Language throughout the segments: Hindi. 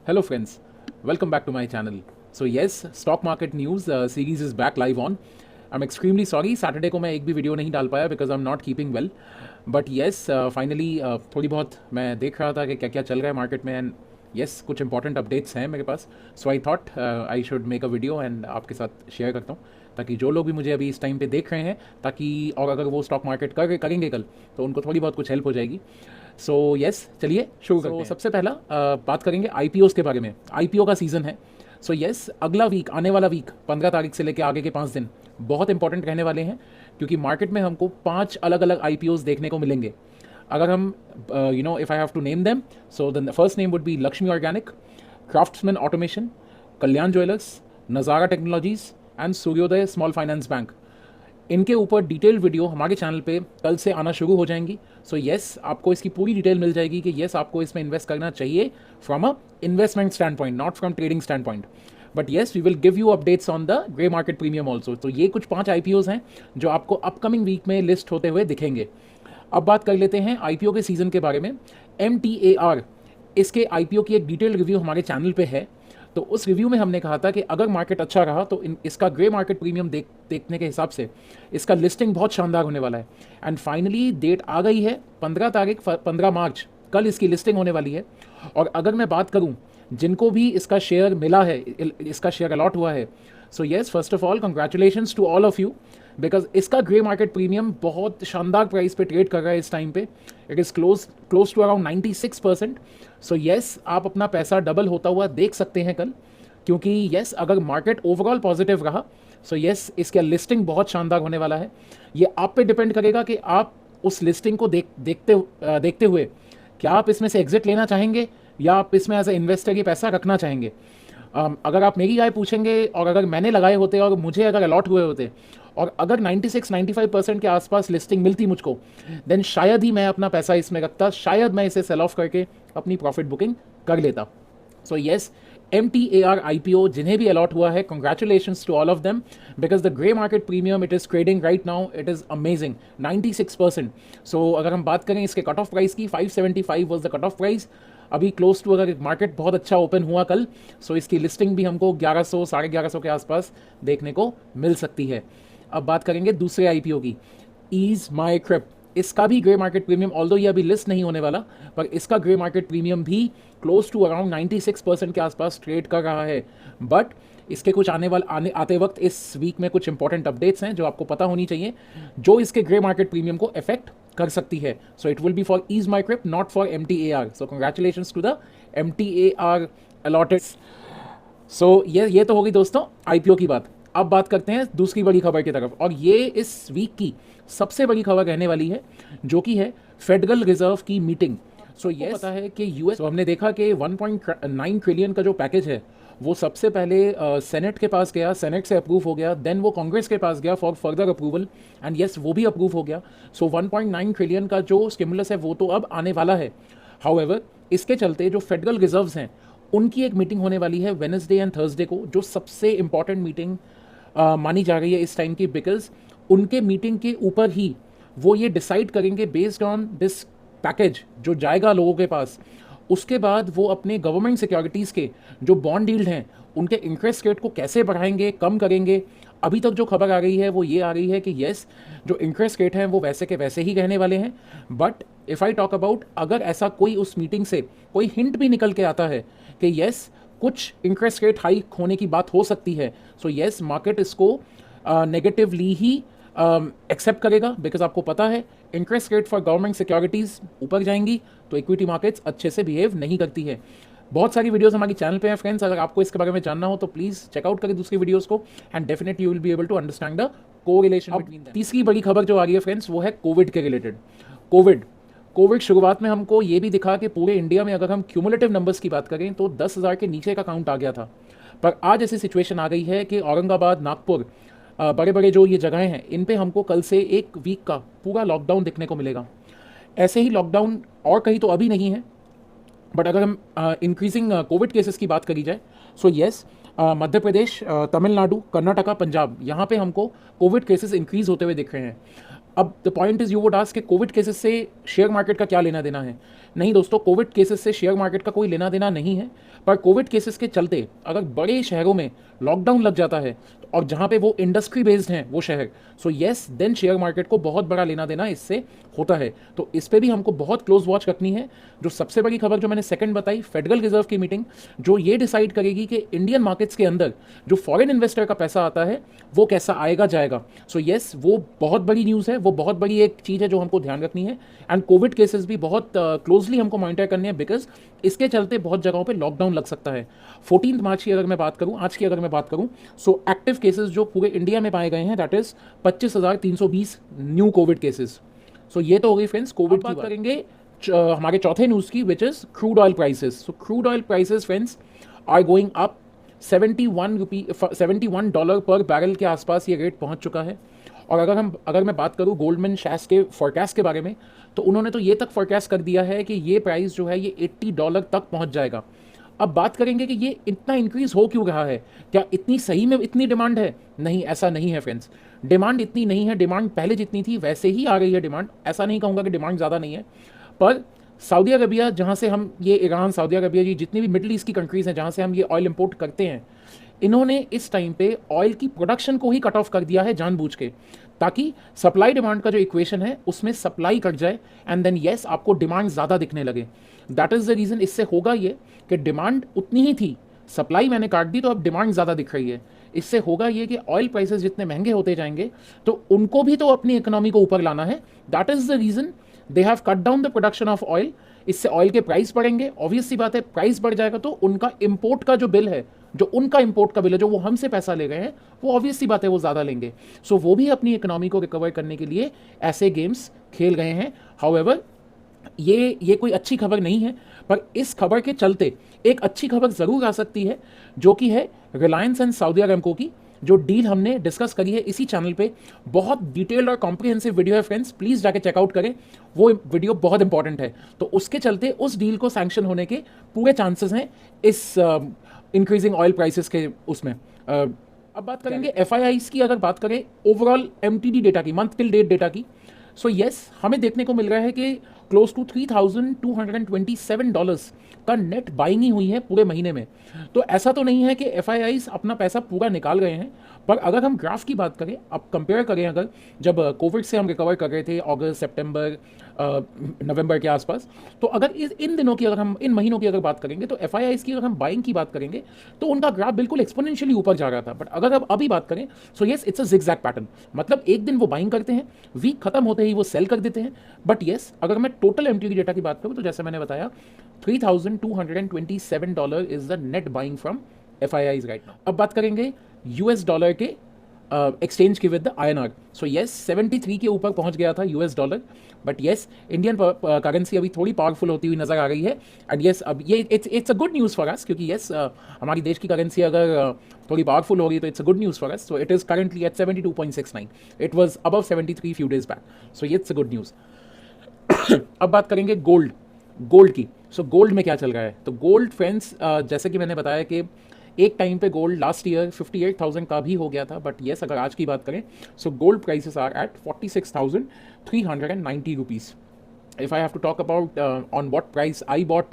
Hello friends, welcome back to my channel. So yes, stock market news series is back live on. I'm extremely sorry Saturday को मैं एक भी वीडियो नहीं डाल पाया because I am not keeping well. But yes finally थोड़ी बहुत मैं देख रहा था कि क्या क्या चल रहा है मार्केट में एंड येस कुछ इंपॉर्टेंट अपडेट्स हैं मेरे पास. So I thought I should make a video and आपके साथ शेयर करता हूँ ताकि जो लोग भी मुझे अभी इस टाइम पे देख रहे हैं ताकि और अगर वो स्टॉक मार्केट करेंगे कल तो उनको थोड़ी बहुत कुछ हेल्प हो जाएगी. सो येस चलिए शुरू करते हैं. सबसे पहला बात करेंगे आईपीओ के बारे में. आईपीओ का सीज़न है. सो येस अगला वीक आने वाला वीक 15 तारीख से लेकर आगे के 5 दिन बहुत इंपॉर्टेंट रहने वाले हैं क्योंकि मार्केट में हमको 5 अलग अलग आईपीओ देखने को मिलेंगे. अगर हम if I have to name them so the first name would be Lakshmi organic, craftsman automation, Kalyan jewellers, Nazara technologies and Suryoday small finance bank. इनके ऊपर डिटेल वीडियो हमारे चैनल पे कल से आना शुरू हो जाएंगी. सो येस आपको इसकी पूरी डिटेल मिल जाएगी कि येस आपको इसमें इन्वेस्ट करना चाहिए from a investment stand point, not from trading stand point. But yes we will give you updates on the grey market premium also. तो ये कुछ 5 आईपीओज हैं जो आपको अपकमिंग वीक में लिस्ट होते हुए दिखेंगे. अब बात कर लेते हैं आईपीओ के सीज़न के बारे में. MTAR इसके आईपीओ की एक डिटेल रिव्यू हमारे चैनल पे है. तो उस रिव्यू में हमने कहा था कि अगर मार्केट अच्छा रहा तो इसका ग्रे मार्केट प्रीमियम देखने के हिसाब से इसका लिस्टिंग बहुत शानदार होने वाला है. एंड फाइनली डेट आ गई है 15 मार्च, कल इसकी लिस्टिंग होने वाली है. और अगर मैं बात करूं जिनको भी इसका शेयर मिला है, इसका शेयर अलॉट हुआ है, so yes first of all congratulations to all of you because इसका ग्रे मार्केट प्रीमियम बहुत शानदार प्राइस पे ट्रेड कर रहा है इस टाइम पे. It is close to around 96%. So yes आप अपना पैसा डबल होता हुआ देख सकते हैं कल क्योंकि येस अगर मार्केट ओवरऑल पॉजिटिव रहा सो येस इसका लिस्टिंग बहुत शानदार होने वाला है. ये आप पे डिपेंड करेगा कि आप उस लिस्टिंग को देखते हुए क्या आप इसमें से एग्जिट लेना चाहेंगे या आप इसमें एज ए इन्वेस्टर ये पैसा रखना चाहेंगे. अगर आप मेरी राय पूछेंगे और अगर मैंने लगाए होते और मुझे अगर अलॉट हुए होते और अगर 96-95% के आसपास लिस्टिंग मिलती मुझको देन शायद ही मैं अपना पैसा इसमें रखता, शायद मैं इसे सेल ऑफ करके अपनी प्रॉफिट बुकिंग कर लेता. सो येस MTAR IPO जिन्हें भी अलॉट हुआ है congratulations to all of them because the grey market premium it is trading right now it is amazing 96%. So अगर हम बात करें इसके कट ऑफ प्राइस की 575 was the cut off price. अभी क्लोज टू अगर मार्केट बहुत अच्छा ओपन हुआ कल सो इसकी लिस्टिंग भी हमको 1100 1150 के आसपास देखने को मिल सकती है. अब बात करेंगे दूसरे आईपीओ की, ईज माई क्रिप. इसका भी ग्रे मार्केट प्रीमियम ऑल्दो ये अभी लिस्ट नहीं होने वाला पर इसका ग्रे मार्केट प्रीमियम भी क्लोज टू अराउंड 96% के आसपास ट्रेड कर रहा है. बट इसके कुछ आते वक्त इस वीक में कुछ इंपॉर्टेंट अपडेट्स हैं जो आपको पता होनी चाहिए जो इसके ग्रे मार्केट प्रीमियम को अफेक्ट कर सकती है. So it will be for EaseMyTrip not for MTAR. So congratulations to the MTAR allotted. So ये तो होगी दोस्तों आईपीओ की बात. अब बात करते हैं दूसरी बड़ी खबर की तरफ और ये इस वीक की सबसे बड़ी खबर रहने वाली है जो कि है फेडरल रिजर्व की मीटिंग. सो ये पता है कि यूएस हमने देखा कि 1.9 ट्रिलियन का जो पैकेज है वो सबसे पहले सेनेट के पास गया, सेनेट से अप्रूव हो गया, देन वो कांग्रेस के पास गया for further approval and yes वो भी अप्रूव हो गया. सो 1.9 ट्रिलियन का जो स्टिमुलस है वो तो अब आने वाला है. हाउएवर इसके चलते जो फेडरल रिजर्व्स हैं उनकी एक मीटिंग होने वाली है वेडनेसडे एंड थर्सडे को जो सबसे इंपॉर्टेंट मीटिंग मानी जा रही है इस टाइम की बिकॉज उनके मीटिंग के ऊपर ही वो ये डिसाइड करेंगे बेस्ड ऑन दिस पैकेज जो जाएगा लोगों के पास. उसके बाद वो अपने गवर्नमेंट सिक्योरिटीज़ के जो बॉन्ड डील्ड हैं उनके इंटरेस्ट रेट को कैसे बढ़ाएंगे, कम करेंगे. अभी तक जो खबर आ रही है वो ये आ रही है कि येस जो इंटरेस्ट रेट हैं वो वैसे के वैसे ही रहने वाले हैं. But if I talk about अगर ऐसा कोई उस मीटिंग से कोई हिंट भी निकल के आता है कि येस कुछ इंटरेस्ट रेट हाइक होने की बात हो सकती है सो येस मार्केट इसको नेगेटिवली ही एक्सेप्ट करेगा बिकॉज आपको पता है interest rate for government securities ऊपर जाएंगी तो इक्विटी मार्केट्स अच्छे से बिहेव नहीं करती है. बहुत सारी वीडियोस हमारी चैनल पे हैं फ्रेंड्स. अगर आपको इसके बारे में जानना हो तो प्लीज़ चेकआउट करें दूसरी वीडियोस को and definitely you will be able to understand the correlation between them. तीसरी बड़ी खबर जो आ रही है फ्रेंड्स वो है कोविड के रिलेटेड. कोविड शुरुआत में हमको ये भी दिखा कि पूरे इंडिया में अगर हम क्यूमुलेटिव नंबर्स की बात करें तो 10,000 के नीचे का काउंट आ गया था. पर आज ऐसी सिचुएशन आ गई है कि औरंगाबाद, नागपुर, बड़े बड़े जो ये जगहें हैं इन पे हमको कल से एक वीक का पूरा लॉकडाउन देखने को मिलेगा. ऐसे ही लॉकडाउन और कहीं तो अभी नहीं है बट अगर हम इंक्रीजिंग कोविड केसेस की बात करी जाए सो येस मध्य प्रदेश, तमिलनाडु, कर्नाटका, पंजाब यहाँ पे हमको कोविड केसेस इंक्रीज होते हुए दिख रहे हैं. अब the point is you would ask कि कोविड केसेस से शेयर मार्केट का क्या लेना देना है। नहीं दोस्तों, कोविड केसेस से शेयर मार्केट का कोई लेना देना नहीं है, पर कोविड केसेस के चलते अगर बड़े शहरों में लॉकडाउन लग जाता है और जहाँ पे वो इंडस्ट्री बेस्ड हैं वो शहर, so yes then share market को बहुत बड़ा लेना देना इससे होता है। तो इस पे भी हमको बहुत क्लोज वॉच रखनी है। जो सबसे बड़ी खबर जो मैंने सेकंड बताई, फेडरल रिजर्व की मीटिंग जो ये डिसाइड करेगी कि इंडियन मार्केट्स के अंदर जो फॉरेन इन्वेस्टर का पैसा आता है वो कैसा आएगा जाएगा। सो येस वो बहुत बड़ी न्यूज़ है, वो बहुत बड़ी एक चीज़ है जो हमको ध्यान रखनी है। एंड कोविड केसेस भी बहुत क्लोजली हमको मॉनिटर करने हैं, बिकॉज इसके चलते बहुत जगहों पे लॉकडाउन लग सकता है। 14 मार्च की अगर मैं बात करूं, आज की अगर मैं बात करूं, सो एक्टिव केसेस जो पूरे इंडिया में पाए गए हैं that is 25,320 new covid cases. So ये तो हो गई फ्रेंड्स कोविड की बात। करेंगे हमारे चौथे न्यूज़ की, which is crude oil prices. So crude oil prices friends are going up. 71 dollar पर बैरल के आसपास ये रेट पहुंच चुका है। और अगर मैं बात करूं गोल्डमैन सैक्स के फोरकास्ट के बारे में, तो उन्होंने तो ये तक फोरकास्ट कर दिया है कि ये प्राइस जो है ये $80 तक पहुंच जाएगा। अब बात करेंगे कि ये इतना इंक्रीज हो क्यों रहा है, क्या इतनी सही में इतनी डिमांड है? नहीं, ऐसा नहीं है फ्रेंड्स, डिमांड इतनी नहीं है। डिमांड पहले जितनी थी वैसे ही आ रही है डिमांड, ऐसा नहीं कहूँगा कि डिमांड ज़्यादा नहीं है। पर सऊदी अरबिया, जहाँ से हम ये ईरान, सऊदी अरबिया, जी जितनी भी मिडिल ईस्ट की कंट्रीज़ हैं जहाँ से हम ये ऑयल इंपोर्ट करते हैं, इन्होंने इस टाइम पे ऑयल की प्रोडक्शन को ही कट ऑफ कर दिया है जानबूझ के, ताकि सप्लाई डिमांड का जो इक्वेशन है उसमें सप्लाई कट जाए एंड देन येस आपको डिमांड ज़्यादा दिखने लगे। That is the reason. इससे होगा ये कि डिमांड उतनी ही थी, सप्लाई मैंने काट दी तो अब डिमांड ज़्यादा दिख रही है। इससे होगा ये कि ऑयल प्राइसेस जितने महंगे होते जाएंगे तो उनको भी तो अपनी इकोनॉमी को ऊपर लाना है। That is the reason they have cut down the production of oil. इससे ऑयल के प्राइस बढ़ेंगे, ऑब्वियस सी बात है, प्राइस बढ़ जाएगा तो उनका इंपोर्ट का जो बिल है, जो उनका इंपोर्ट का बिल है, जो वो हमसे पैसा ले गए हैं, वो ऑब्वियस सी बात है वो ज़्यादा लेंगे। सो वो भी अपनी इकोनॉमी को रिकवर करने के लिए ऐसे गेम्स खेल रहे हैं। हाउएवर ये कोई अच्छी खबर नहीं है, पर इस खबर के चलते एक अच्छी खबर ज़रूर आ सकती है, जो कि है रिलायंस एंड सऊदी अरामको की जो डील हमने डिस्कस करी है इसी चैनल पे। बहुत डिटेल्ड और कॉम्प्रिहेंसिव वीडियो है फ्रेंड्स, प्लीज़ जाके चेकआउट करें, वो वीडियो बहुत इंपॉर्टेंट है। तो उसके चलते उस डील को सैंक्शन होने के पूरे चांसेस हैं इस इंक्रीजिंग ऑयल प्राइसेस के उसमें। अब बात करेंगे FIIs की। अगर बात करें ओवरऑल MTD डेटा की, मंथ टिल डेट डेटा की, सो येस हमें देखने को मिल रहा है कि क्लोज टू $3,227 का नेट बाइंग ही हुई है पूरे महीने में। तो ऐसा तो नहीं है कि FIIs अपना पैसा पूरा निकाल गए हैं, पर अगर हम ग्राफ की बात करें, अब कंपेयर करें, अगर जब कोविड से हम रिकवर कर रहे थे अगस्त, सितंबर, नवंबर के आसपास, तो अगर इन दिनों की, अगर हम इन महीनों की अगर बात करेंगे, तो FIIs की अगर हम बाइंग की बात करेंगे तो उनका ग्राफ बिल्कुल एक्सपोनेंशियली ऊपर जा रहा था। बट अगर अब अभी बात करें, so yes it's a zigzag pattern, मतलब एक दिन वो बाइंग करते हैं, वीक खत्म होते ही वो सेल कर देते हैं। बट येस अगर मैं टोटल MTD डेटा की बात करूँ तो जैसे मैंने बताया $3,227 is the net buying from FIIs right now. अब बात करेंगे US डॉलर के एक्सचेंज की with the INR। So yes 73 के ऊपर पहुंच गया था US dollar, but yes Indian currency अभी थोड़ी पावरफुल होती हुई नजर आ रही है। एंड येस अब ये it's a good news for अस, क्योंकि येस हमारी देश की करेंसी अगर थोड़ी पावरफुल हो रही तो it's a good news for us. So it is currently at 72.69, it was above 73 few days back, so ये इट्स अ गुड न्यूज़। अब बात करेंगे गोल्ड की। सो गोल्ड में क्या चल रहा है, तो गोल्ड फ्रेंड्स जैसे कि मैंने बताया कि एक टाइम पे गोल्ड लास्ट ईयर 58,000 का भी हो गया था, बट येस अगर आज की बात करें, so gold prices are at 46,390 rupees. If I have to talk about on what price I bought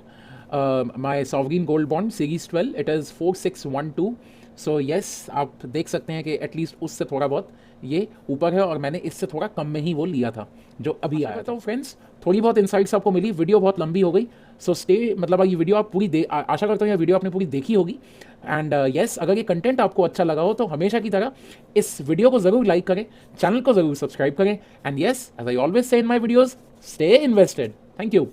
my sovereign gold bond series 12, it is 4612। So yes आप देख सकते हैं कि एटलीस्ट उससे थोड़ा बहुत ये ऊपर है, और मैंने इससे थोड़ा कम में ही वो लिया था जो अभी आया था। फ्रेंड्स थोड़ी बहुत इंसाइट्स आपको मिली, वीडियो बहुत लंबी हो गई, सो स्टे, मतलब ये वीडियो आप पूरी आशा करता हूँ ये वीडियो आपने पूरी देखी होगी। एंड येस अगर ये कंटेंट आपको अच्छा लगा हो तो हमेशा की तरह इस वीडियो को ज़रूर लाइक करें, चैनल को ज़रूर सब्सक्राइब करें, and yes as I always say in my videos, stay invested. Thank you.